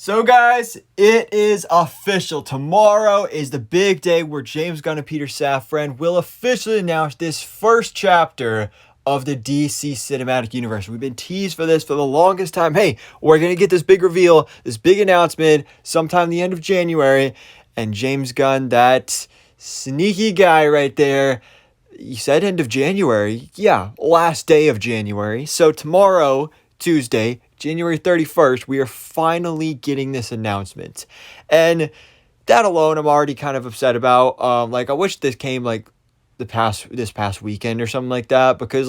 So guys, it is official. Tomorrow is the big day where James Gunn and Peter Safran will officially announce this first chapter of the DC Cinematic Universe. We've been teased for this for the longest time. Hey, we're going to get this big reveal, this big announcement sometime the end of January. And James Gunn, that sneaky guy right there, he said end of January. Yeah, last day of January. So tomorrow, Tuesday, January 31st, we are finally getting this announcement. And that alone, I'm already kind of upset about. I wish this came this past weekend or something like that, because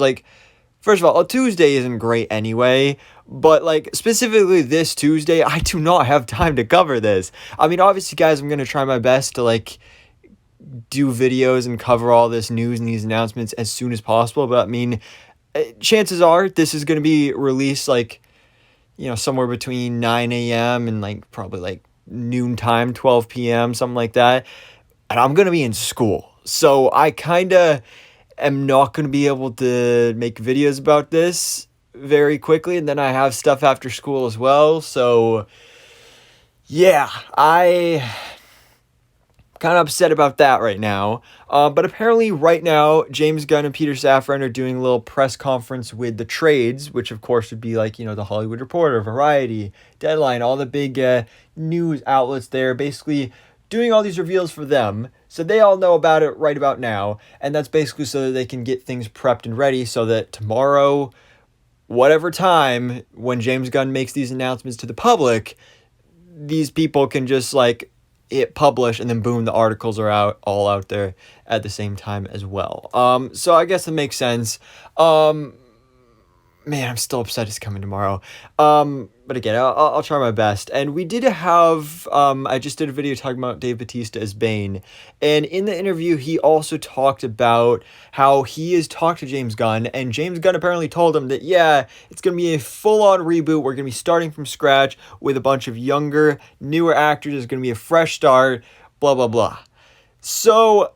first of all, a Tuesday isn't great anyway, but specifically this Tuesday, I do not have time to cover this. I mean, obviously guys, I'm going to try my best to do videos and cover all this news and these announcements as soon as possible, but I mean, chances are this is going to be released somewhere between 9 a.m. and probably noontime, 12 p.m., something like that. And I'm going to be in school. So I kind of am not going to be able to make videos about this very quickly. And then I have stuff after school as well. So yeah, I kind of upset about that right now. But apparently right now, James Gunn and Peter Safran are doing a little press conference with the trades, which of course would be the Hollywood Reporter, Variety, Deadline, all the big news outlets there, basically doing all these reveals for them. So they all know about it right about now. And that's basically so that they can get things prepped and ready so that tomorrow, whatever time, when James Gunn makes these announcements to the public, these people can just hit publish, and then boom, the articles are all out there at the same time as well. So I guess it makes sense. Man, I'm still upset it's coming tomorrow. But again, I'll try my best. And we did have, I just did a video talking about Dave Bautista as Bane. And in the interview, he also talked about how he has talked to James Gunn. And James Gunn apparently told him that, yeah, it's going to be a full-on reboot. We're going to be starting from scratch with a bunch of younger, newer actors. It's going to be a fresh start, blah, blah, blah. So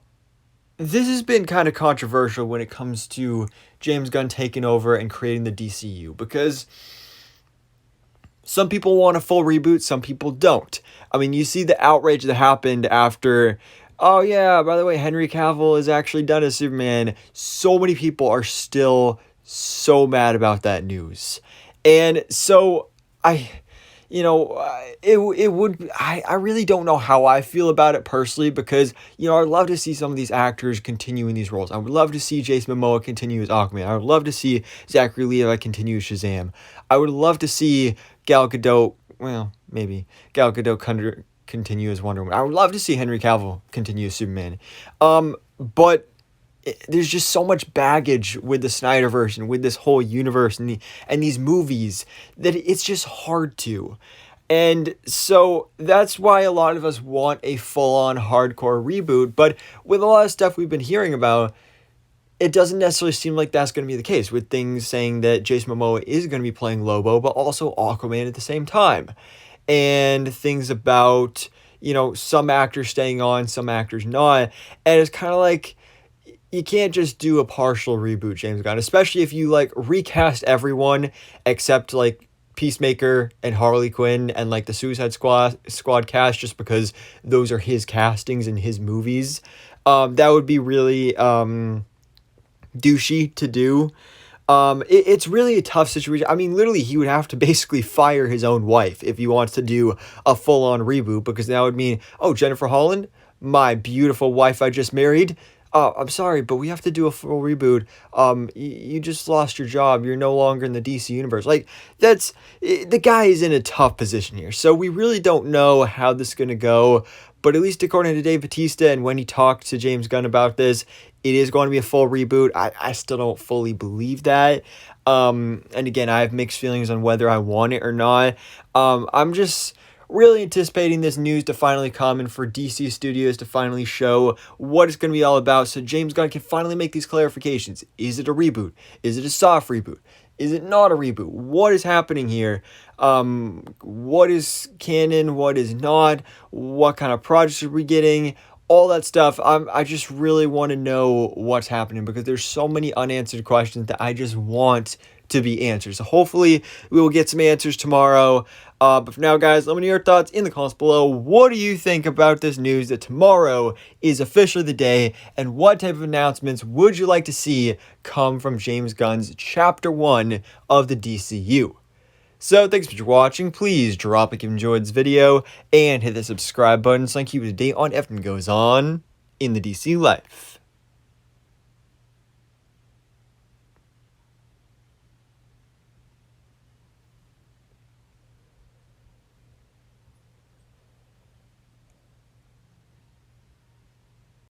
this has been kind of controversial when it comes to James Gunn taking over and creating the DCU, because some people want a full reboot, some people don't. I mean, you see the outrage that happened after, oh yeah, by the way, Henry Cavill is actually done as Superman. So many people are still so mad about that news. And so I really don't know how I feel about it personally, because, I'd love to see some of these actors continue in these roles. I would love to see Jason Momoa continue as Aquaman. I would love to see Zachary Levi continue as Shazam. I would love to see Gal Gadot, continue as Wonder Woman. I would love to see Henry Cavill continue as Superman. But there's just so much baggage with the Snyderverse and with this whole universe and these movies that it's just hard to. And so that's why a lot of us want a full-on hardcore reboot. But with a lot of stuff we've been hearing about, it doesn't necessarily seem like that's going to be the case, with things saying that Jason Momoa is going to be playing Lobo, but also Aquaman at the same time. And things about, some actors staying on, some actors not. And it's kind of you can't just do a partial reboot, James Gunn, especially if you recast everyone except Peacemaker and Harley Quinn and the Suicide Squad cast, just because those are his castings in his movies. That would be really douchey to do. It's really a tough situation. I mean, literally, he would have to basically fire his own wife if he wants to do a full-on reboot, because that would mean, oh, Jennifer Holland, my beautiful wife I just married, I'm sorry, but we have to do a full reboot. You just lost your job. You're no longer in the DC universe. The guy is in a tough position here. So we really don't know how this is going to go. But at least according to Dave Bautista, and when he talked to James Gunn about this, it is going to be a full reboot. I still don't fully believe that. And again, I have mixed feelings on whether I want it or not. I'm just really anticipating this news to finally come and for DC Studios to finally show what it's going to be all about, so James Gunn can finally make these clarifications. Is it a reboot? Is it a soft reboot? Is it not a reboot? What is happening here? What is canon? What is not? What kind of projects are we getting? All that stuff. I just really want to know what's happening, because there's so many unanswered questions that I just want to be answered. So hopefully we will get some answers tomorrow. But for now, guys, let me know your thoughts in the comments below. What do you think about this news that tomorrow is officially the day? And what type of announcements would you like to see come from James Gunn's Chapter 1 of the DCU? So thanks for watching. Please drop a like if you enjoyed this video and hit the subscribe button so I can keep you up to date on everything that goes on in the DC life.